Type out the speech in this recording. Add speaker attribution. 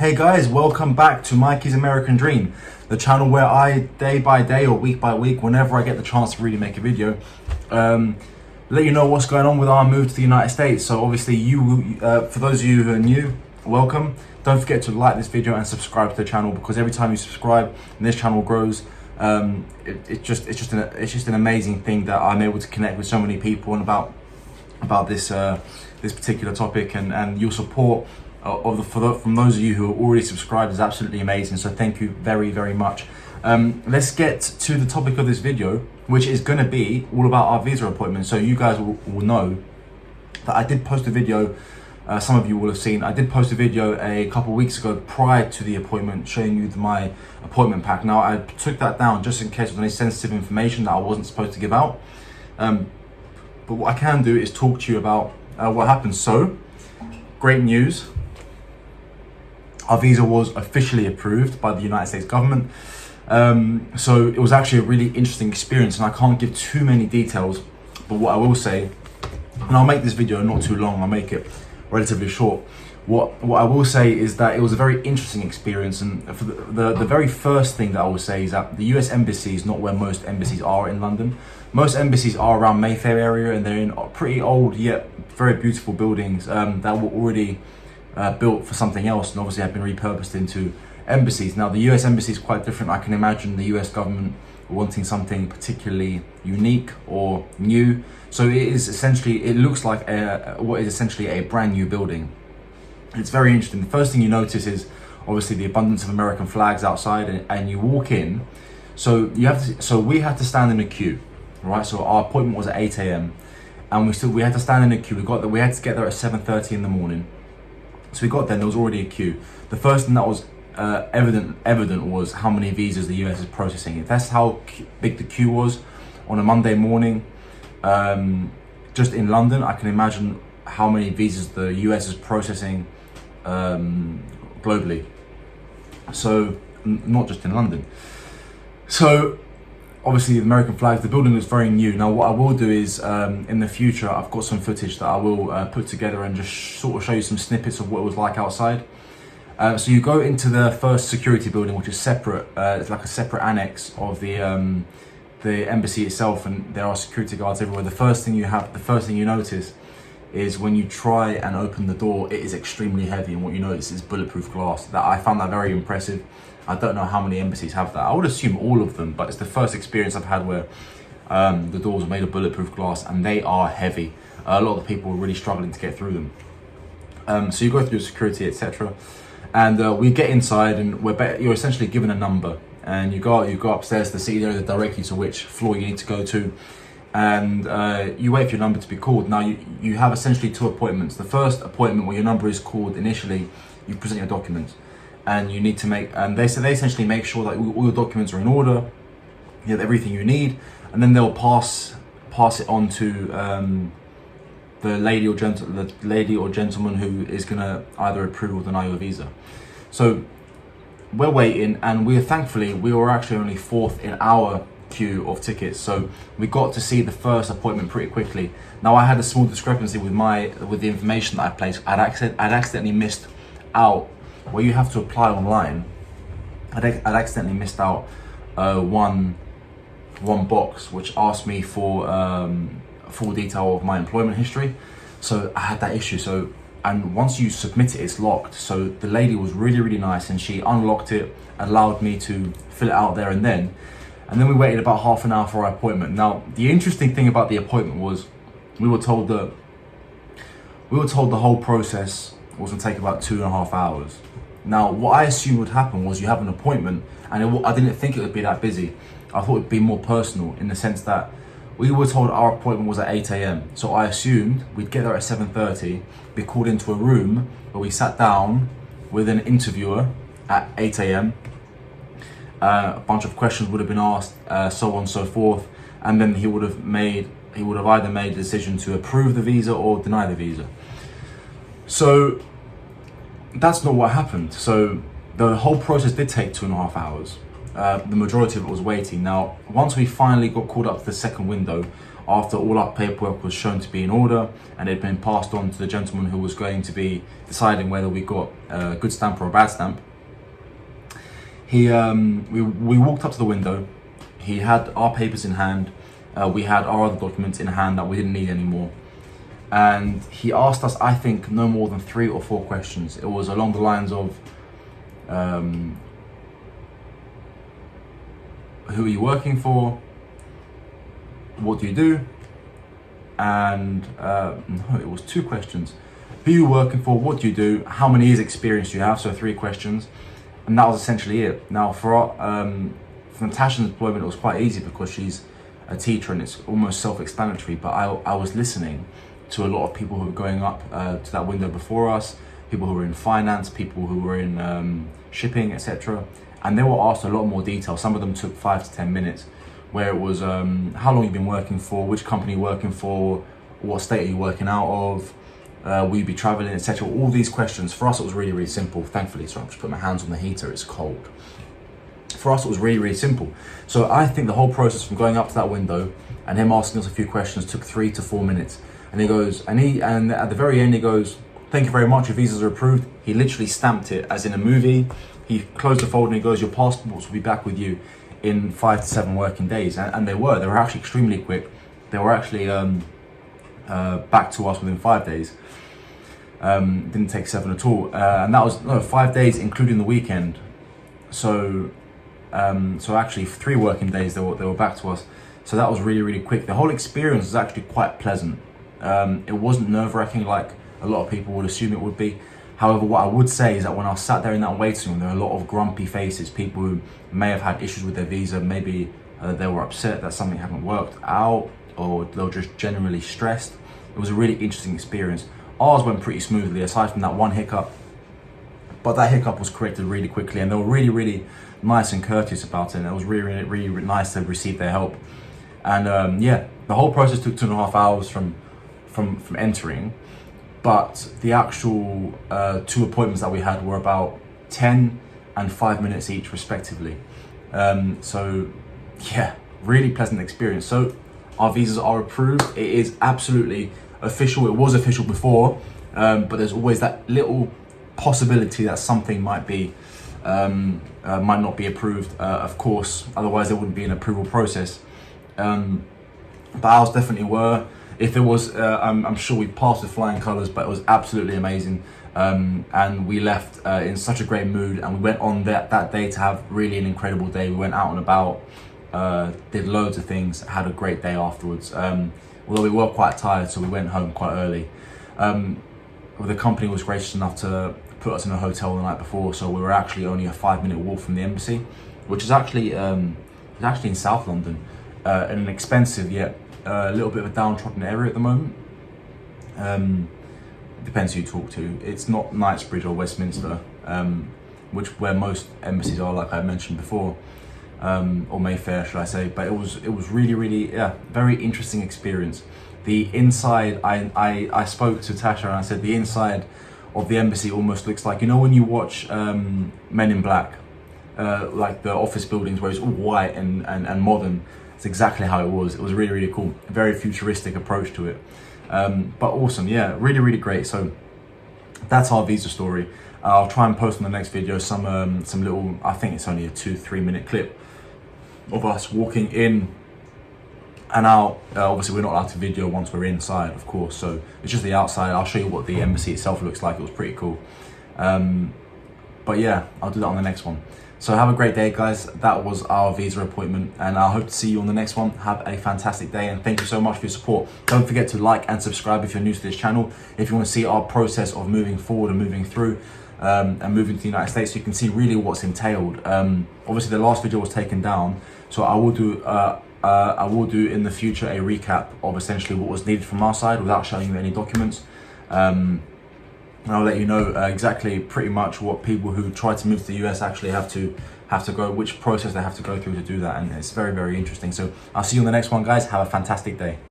Speaker 1: Hey guys, welcome back to Mikey's American Dream, the channel where I, day by day or week by week, whenever I get the chance to really make a video, let you know what's going on with our move to the United States. So obviously for those of you who are new, welcome. Don't forget to like this video and subscribe to the channel, because every time you subscribe and this channel grows, it's just an amazing thing that I'm able to connect with so many people and about this particular topic, and your support from those of you who are already subscribed is absolutely amazing. So thank you very, very much. Let's get to the topic of this video, which is going to be all about our visa appointment. So you guys will know that I did post a video. Some of you will have seen I did post a video a couple of weeks ago prior to the appointment, showing you my appointment pack. Now I took that down just in case there was any sensitive information that I wasn't supposed to give out, but what I can do is talk to you about what happened. So great news, our visa was officially approved by the United States government. So it was actually a really interesting experience, and I can't give too many details, but what I will say, and I'll make this video not too long, I'll make it relatively short. What I will say is that it was a very interesting experience, and for the very first thing that I will say is that the US Embassy is not where most embassies are in London. Most embassies are around Mayfair area, and they're in pretty old yet very beautiful buildings that were already built for something else, and obviously have been repurposed into embassies. Now the US Embassy is quite different. I can imagine the US government wanting something particularly unique or new. So it looks like what is essentially a brand new building. It's very interesting. The first thing you notice is obviously the abundance of American flags outside, and you walk in. So we had to stand in a queue, right? So our appointment was at 8 a.m. and we had to stand in a queue. We had to get there at 7:30 in the morning. So we got there and there was already a queue. The first thing that was evident was how many visas the US is processing. That's how big the queue was on a Monday morning. Just in London, I can imagine how many visas the US is processing globally. So not just in London. So obviously the American flags, the building is very new. Now what I will do is in the future, I've got some footage that I will put together and just sort of show you some snippets of what it was like outside. So you go into the first security building, which is separate. It's like a separate annex of the embassy itself, and there are security guards everywhere. The first thing you notice is when you try and open the door, it is extremely heavy, and what you notice is bulletproof glass. I found that very impressive. I don't know how many embassies have that. I would assume all of them, but it's the first experience I've had where the doors are made of bulletproof glass, and they are heavy. A lot of the people are really struggling to get through them. So you go through security, etc. And we get inside, and you're essentially given a number, and you go upstairs. The CEO will direct you to which floor you need to go to, and you wait for your number to be called. Now you have essentially two appointments. The first appointment, where your number is called initially, you present your documents, and you need to they essentially make sure that all your documents are in order, you have everything you need, and then they'll pass it on to the lady or gentleman who is gonna either approve or deny your visa. So we're waiting, and we were actually only fourth in our queue of tickets, so we got to see the first appointment pretty quickly. Now I had a small discrepancy with the information that I placed. I'd accidentally missed out where you have to apply online. I'd accidentally missed out one box which asked me for full detail of my employment history. So I had that issue. And once you submit it, it's locked. So the lady was really, really nice, and she unlocked it, allowed me to fill it out there and then we waited about half an hour for our appointment. Now the interesting thing about the appointment was we were told the whole process was going to take about 2.5 hours. Now what I assumed would happen was you have an appointment, and I didn't think it would be that busy. I thought it'd be more personal, in the sense that we were told our appointment was at 8 a.m. So I assumed we'd get there at 7:30, be called into a room where we sat down with an interviewer at 8 a.m. A bunch of questions would have been asked, so on and so forth, and then he would have either made a decision to approve the visa or deny the visa. So that's not what happened. So the whole process did take 2.5 hours. The majority of it was waiting. Now, once we finally got called up to the second window, after all our paperwork was shown to be in order and it had been passed on to the gentleman who was going to be deciding whether we got a good stamp or a bad stamp, we walked up to the window. He had our papers in hand. We had our other documents in hand that we didn't need anymore. And he asked us, I think, no more than 3 or 4 questions. It was along the lines of, who are you working for? What do you do? And no, it was 2 questions. Who are you working for? What do you do? How many years experience do you have? So 3 questions. And that was essentially it. Now for Natasha's employment, it was quite easy because she's a teacher and it's almost self-explanatory, but I was listening to a lot of people who were going up to that window before us, people who were in finance, people who were in shipping, etc. And they were asked a lot more detail. Some of them took 5 to 10 minutes, where it was how long you've been working for, which company you're working for, what state are you working out of, will you be traveling, etc. All these questions. For us, it was really, really simple. Thankfully, so I'm just putting my hands on the heater, it's cold. For us, it was really, really simple. So I think the whole process from going up to that window and him asking us a few questions took 3 to 4 minutes. And he goes, and at the very end, he goes, thank you very much, your visas are approved. He literally stamped it as in a movie. He closed the folder and he goes, your passports will be back with you in 5 to 7 working days. And they were actually extremely quick. They were actually back to us within 5 days. Didn't take 7 at all. And that was 5 days, including the weekend. So actually 3 working days they were back to us. So that was really, really quick. The whole experience was actually quite pleasant. It wasn't nerve-wracking like a lot of people would assume it would be. However, what I would say is that when I sat there in that waiting room, there were a lot of grumpy faces, people who may have had issues with their visa. Maybe they were upset that something hadn't worked out, or they were just generally stressed. It was a really interesting experience. Ours went pretty smoothly, aside from that one hiccup. But that hiccup was corrected really quickly, and they were really, really nice and courteous about it. And it was really, really, really, really nice to receive their help. And yeah, the whole process took 2.5 hours from entering. But the actual 2 appointments that we had were about 10 and 5 minutes each, respectively. So yeah, really pleasant experience. So our visas are approved. It is absolutely official. It was official before, but there's always that little possibility that something might not be approved, of course, otherwise there wouldn't be an approval process. But ours definitely were. If it was, I'm sure we passed with flying colours, but it was absolutely amazing. And we left in such a great mood, and we went on that day to have really an incredible day. We went out and about, did loads of things, had a great day afterwards. Although we were quite tired, so we went home quite early. The company was gracious enough to put us in a hotel the night before, so we were actually only a 5-minute walk from the embassy, which is actually in South London, in an expensive yet a little bit of a downtrodden area at the moment. Depends who you talk to. It's not Knightsbridge or Westminster, where most embassies are, like I mentioned before, or Mayfair, should I say? But it was really, really, very interesting experience. The inside, I spoke to Tasha and I said the inside of the embassy almost looks like, you know, when you watch Men in Black, like the office buildings where it's all white and modern. It's exactly how it was. It was really, really cool. A very futuristic approach to it. But awesome, yeah, really, really great. So that's our visa story. I'll try and post in the next video some little, I think it's only a 2-3 minute clip of us walking in and out. Obviously we're not allowed to video once we're inside, of course, so it's just the outside. I'll show you what the embassy itself looks like. It was pretty cool. But yeah, I'll do that on the next one. So have a great day, guys. That was our visa appointment, and I hope to see you on the next one. Have a fantastic day, and thank you so much for your support. Don't forget to like and subscribe if you're new to this channel. If you want to see our process of moving forward and moving through and moving to the United States, so you can see really what's entailed. Obviously the last video was taken down, so I will do in the future a recap of essentially what was needed from our side without showing you any documents. And I'll let you know exactly pretty much what people who try to move to the US actually have to go, which process they have to go through to do that. And it's very, very interesting. So I'll see you on the next one, guys. Have a fantastic day.